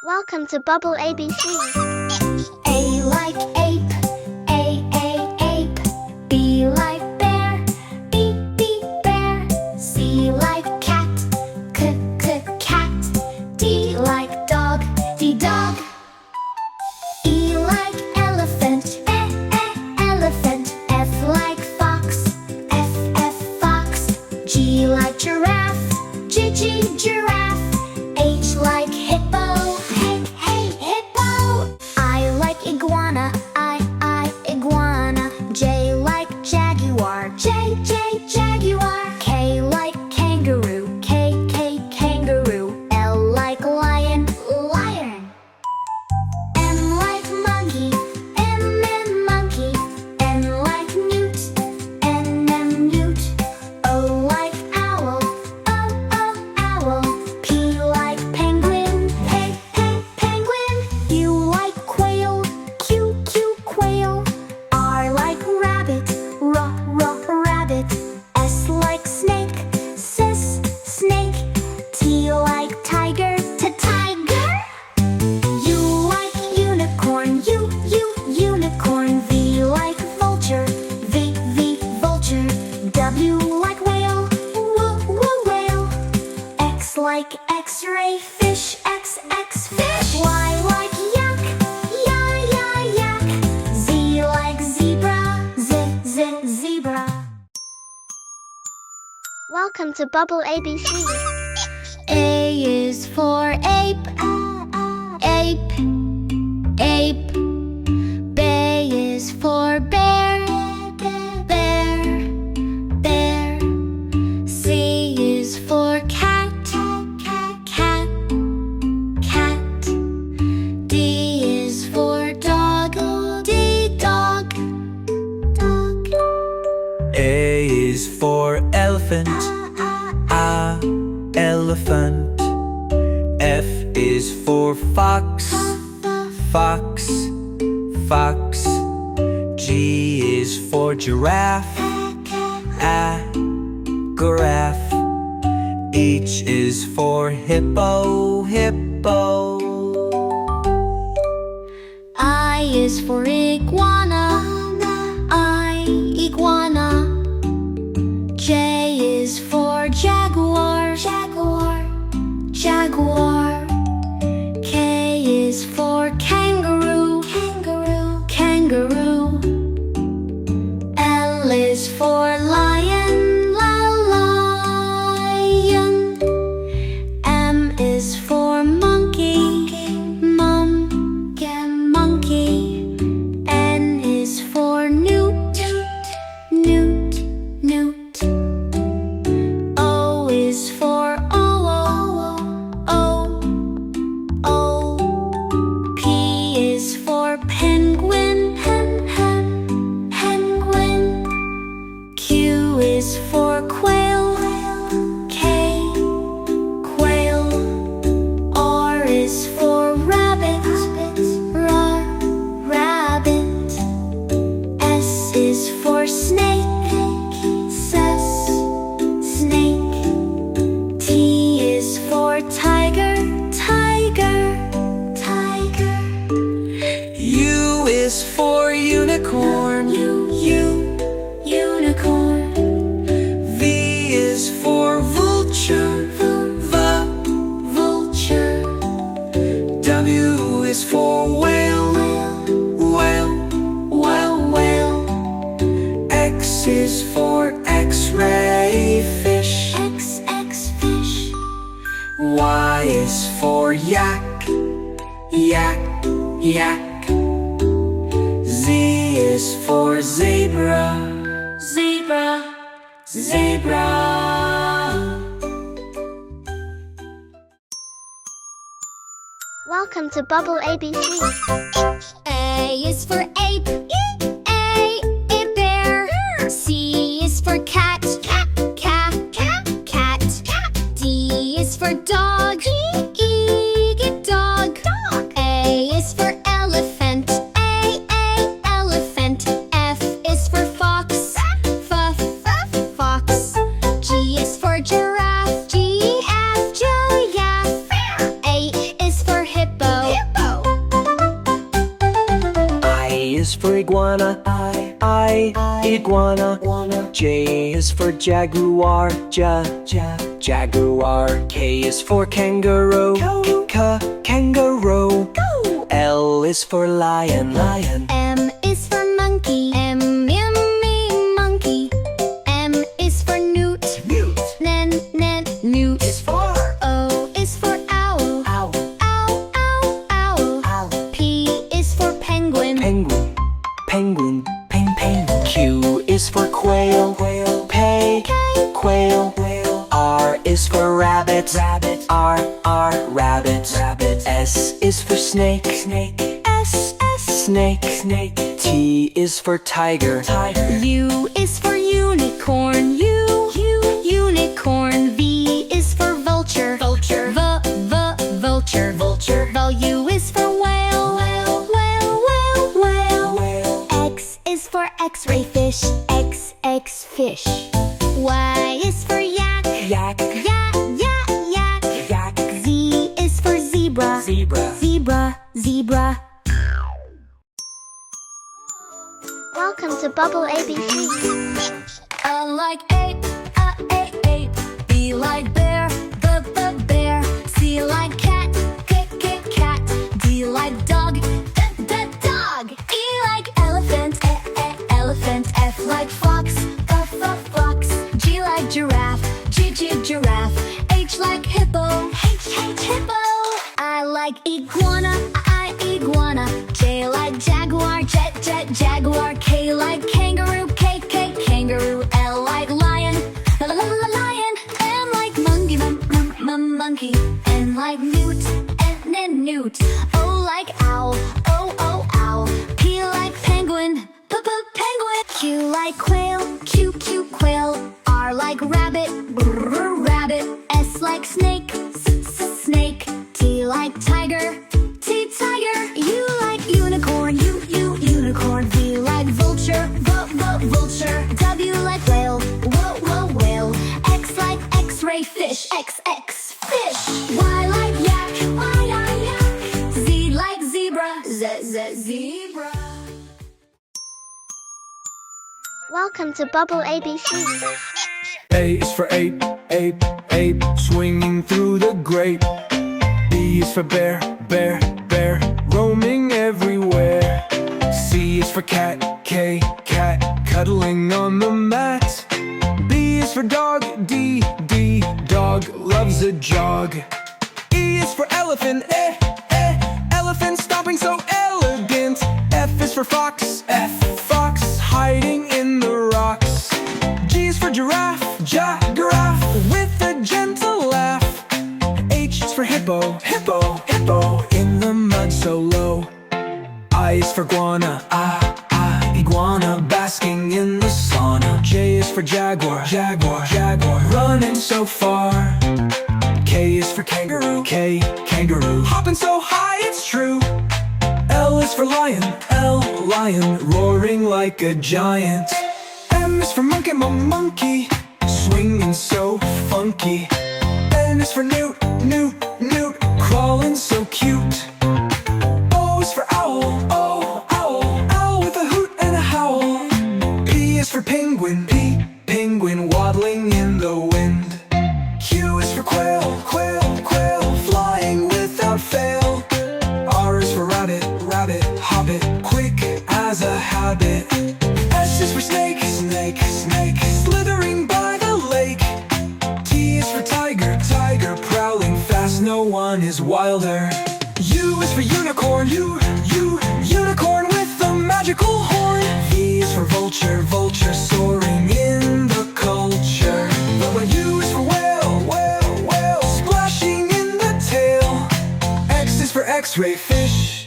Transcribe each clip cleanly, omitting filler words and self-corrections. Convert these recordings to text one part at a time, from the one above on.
Welcome to Bubble ABC. A like ape, ape. B like bear, b bear. C like cat, cat. D like dog, dog. E like elephant, elephant. F like fox, f fox. G like giraffe, giraffe. H like hippo, hippo. I like iguana, I iguana. J like jaguar, jaguar. K like kangaroo, kangaroo. L like lion, lion. M like monkey, monkey. N like newt, newt. O like owl, owl. P like penguin, penguin. U like quail, quail. R like rabbit, rabbit. S like snake, snake. T like tiger, tiger. U like unicorn, unicorn. V like vulture, vulture. W like whale, whale. X like X-ray fish, X fish. Y like yak, yak. Z like zebra, zebra. Welcome to Bubble ABC. A is for ape, ape. B is for bear, bear. C is for cat, cat. D is for dog, dog. A is for elephant, elephant. F is for fox, fox. G is for giraffe, giraffe. H is for hippo, hippo. I is for iguana, iguana. J is for jaguar, jaguar. K is for kangaroo, kangaroo. L is for lion, lion. M is for monkey, monkey. N is for newt, newt. O is for owl. P is for penguin, penguin. Q is for quail, quail. R is for rabbit, rabbit. S is for snake, snake. T is for tiger, tiger. U is for unicorn, Unicorn. V is for vulture, Vulture. W is for whale, whale. X is for X-ray fish, X fish. Y is for yak, yak. Z is for zebra, zebra. Welcome to Bubble ABC. A is for ape, a bear. C is for cat, cat. D is for dog, dog. A is for elephant, elephant. F is for fox, fox. G is for giraffe, giraffe. H is for hippo, for iguana, iguana. J is for jaguar, jaguar. K is for kangaroo, kangaroo. L is for lion, M is for monkey, monkey. M is for newt, newt. O is for owl, owl. P is for penguin, penguin. Q is for quail, quail. R is for rabbit, rabbit. S is for snake, snake. T is for tiger, U is for unicorn, unicorn. V is for vulture, vulture. W is for whale, whale. X is for X-ray fish, fish. Y is for yak, yak. Z is for zebra, zebra. Welcome to Bubble ABC. A like ape, ape. B like bear, bear. C like cat, cat. D like dog, dog. E like elephant, elephant. F like fox, fox. G like giraffe, giraffe. H like hippo, hippo. I like iguana, iguana. J like jaguar, jaguar. K like kangaroo, kangaroo. L like lion, lion. M like monkey, monkey. N like newt, newt. O like owl, owl. P like penguin, penguin. Q like quail, quail. R like rabbit, rabbit. S like snake, snake. T like tiger, tiger. U like unicorn, unicorn. V like vulture, vulture. W like whale, whale. X like X-ray fish, fish. Y like yak, yak. Z like zebra, zebra. Welcome to Bubble ABC. A is for ape, swinging through the grape. B is for bear, roaming everywhere. C is for cat, cat, cuddling on the mat. D is for dog, D, dog loves a jog. E is for elephant, elephant stomping so elegant. F is for fox, fox hiding in the rocks. G is for giraffe, giraffe with a gentle laugh. H is for hippo, hippo in the mud so low. I is for iguana, iguana basking in the sauna. J is for jaguar, jaguar running so far. K is for kangaroo, kangaroo hopping so high it's true. L is for lion, lion roaring like a giant. M is for monkey, monkey swinging so funky. N is for newt, crawling so cute. O is for owl, owl with a hoot and a howl. P is for penguin, penguin waddling in the wind. Q is for quail, flying without fail. R is for rabbit, hobbit quick as a habit. S is for snake, slithering by the lake. T is for tiger, prowling fast, no one is wilder. U is for unicorn, unicorn with the magical horn. V is for vulture, soaring in the culture. U is for whale, splashing in the tail. X is for X-ray fish,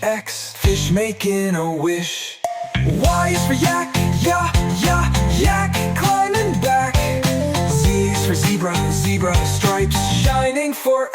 fish making a wish. Y is for yak, climbing back. Z is for zebra, stripes shining forever.